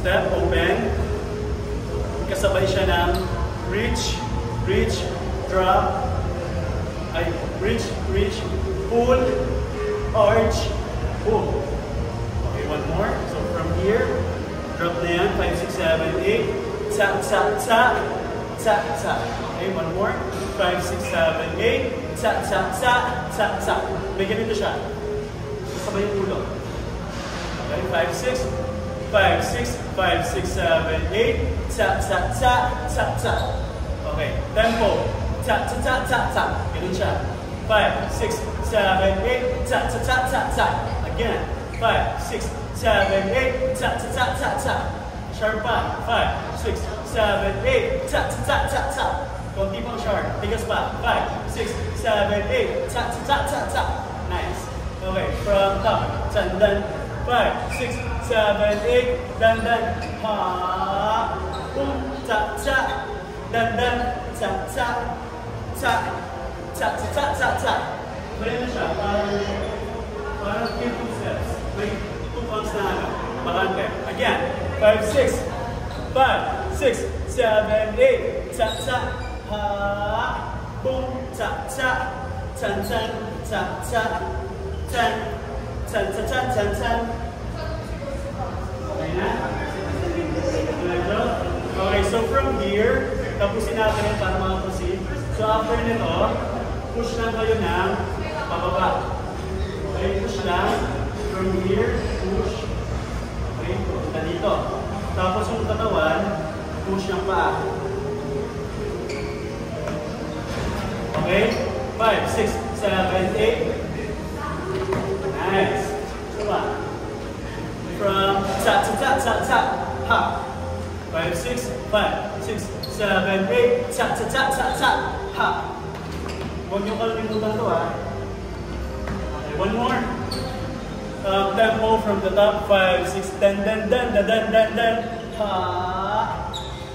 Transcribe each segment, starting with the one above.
step, open. Kasabay siya ng reach, reach, drop, ay, reach, reach, pull, arch, pull. Okay, one more. So from here, drop na yan, 5, 6, 7, 8, tap, tap, tap, tap, tap. Okay, one more. 5, 6, 7, 8, tap, tap, tap, tap, tap. May ganito siya. Kasabay yung ulo. Okay, 5, 6, 5, 6, 5, 6, 7, 8, tap, tap, tap, tap, tap. Okay, tempo. Tap, tap, tap, tap, tap. Ganun siya. 5, 6, 7, 8, tap, tap, tap, tap, tap. Again. 5, 6, 7, 8, tap, tap, tap, tap, tap. Sharp pa. 5, 6, 7, 8, tap, tap, tap, tap, tap. Konti pang sharp. Tigas pa. 5, 6, 7, 8, tap, tap, tap, tap, tap. Nice. Okay, from top. Sandan. 5, 6, 7, 8, dandan, ha, boom, tap, tap, dandan, tap, tap, tap, tap, tap, tap, tap. Kaya na siya, parang 2 steps. May 2 counts na agad. Barangay. Again, 5, 6, 5, 6, 7, 8, tap, tap, ha, boom, tap, tap, tan, tan, tap, tap, tan, tan, tan, tan, tan, tan. Okay na? Okay, so from here, tapusin natin yan para makaproceed. So after nito, push lang kayo ng pababa. Okay, push lang. From here, push. Okay, punta dito. Tapos yung katawan, push ng paa. Okay? 5, 6, 7, 8. Nice. Diba? From tap, tap, tap, tap, tap, ha. 5, 6, 5, 6, 7, 8, tap, tap, tap, tap, tap, ha. Huwag niyo kalimutan ito, ha. Okay, one more. Tempo from the top. 5, 6, 10, den, den, den, den, den, den, ha.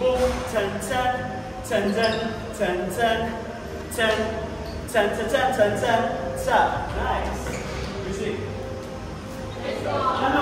Boom, 10, 10, 10, 10, 10, 10, 10, 10, 10, 10, 10, 10, tap. Nice. Music. Ano?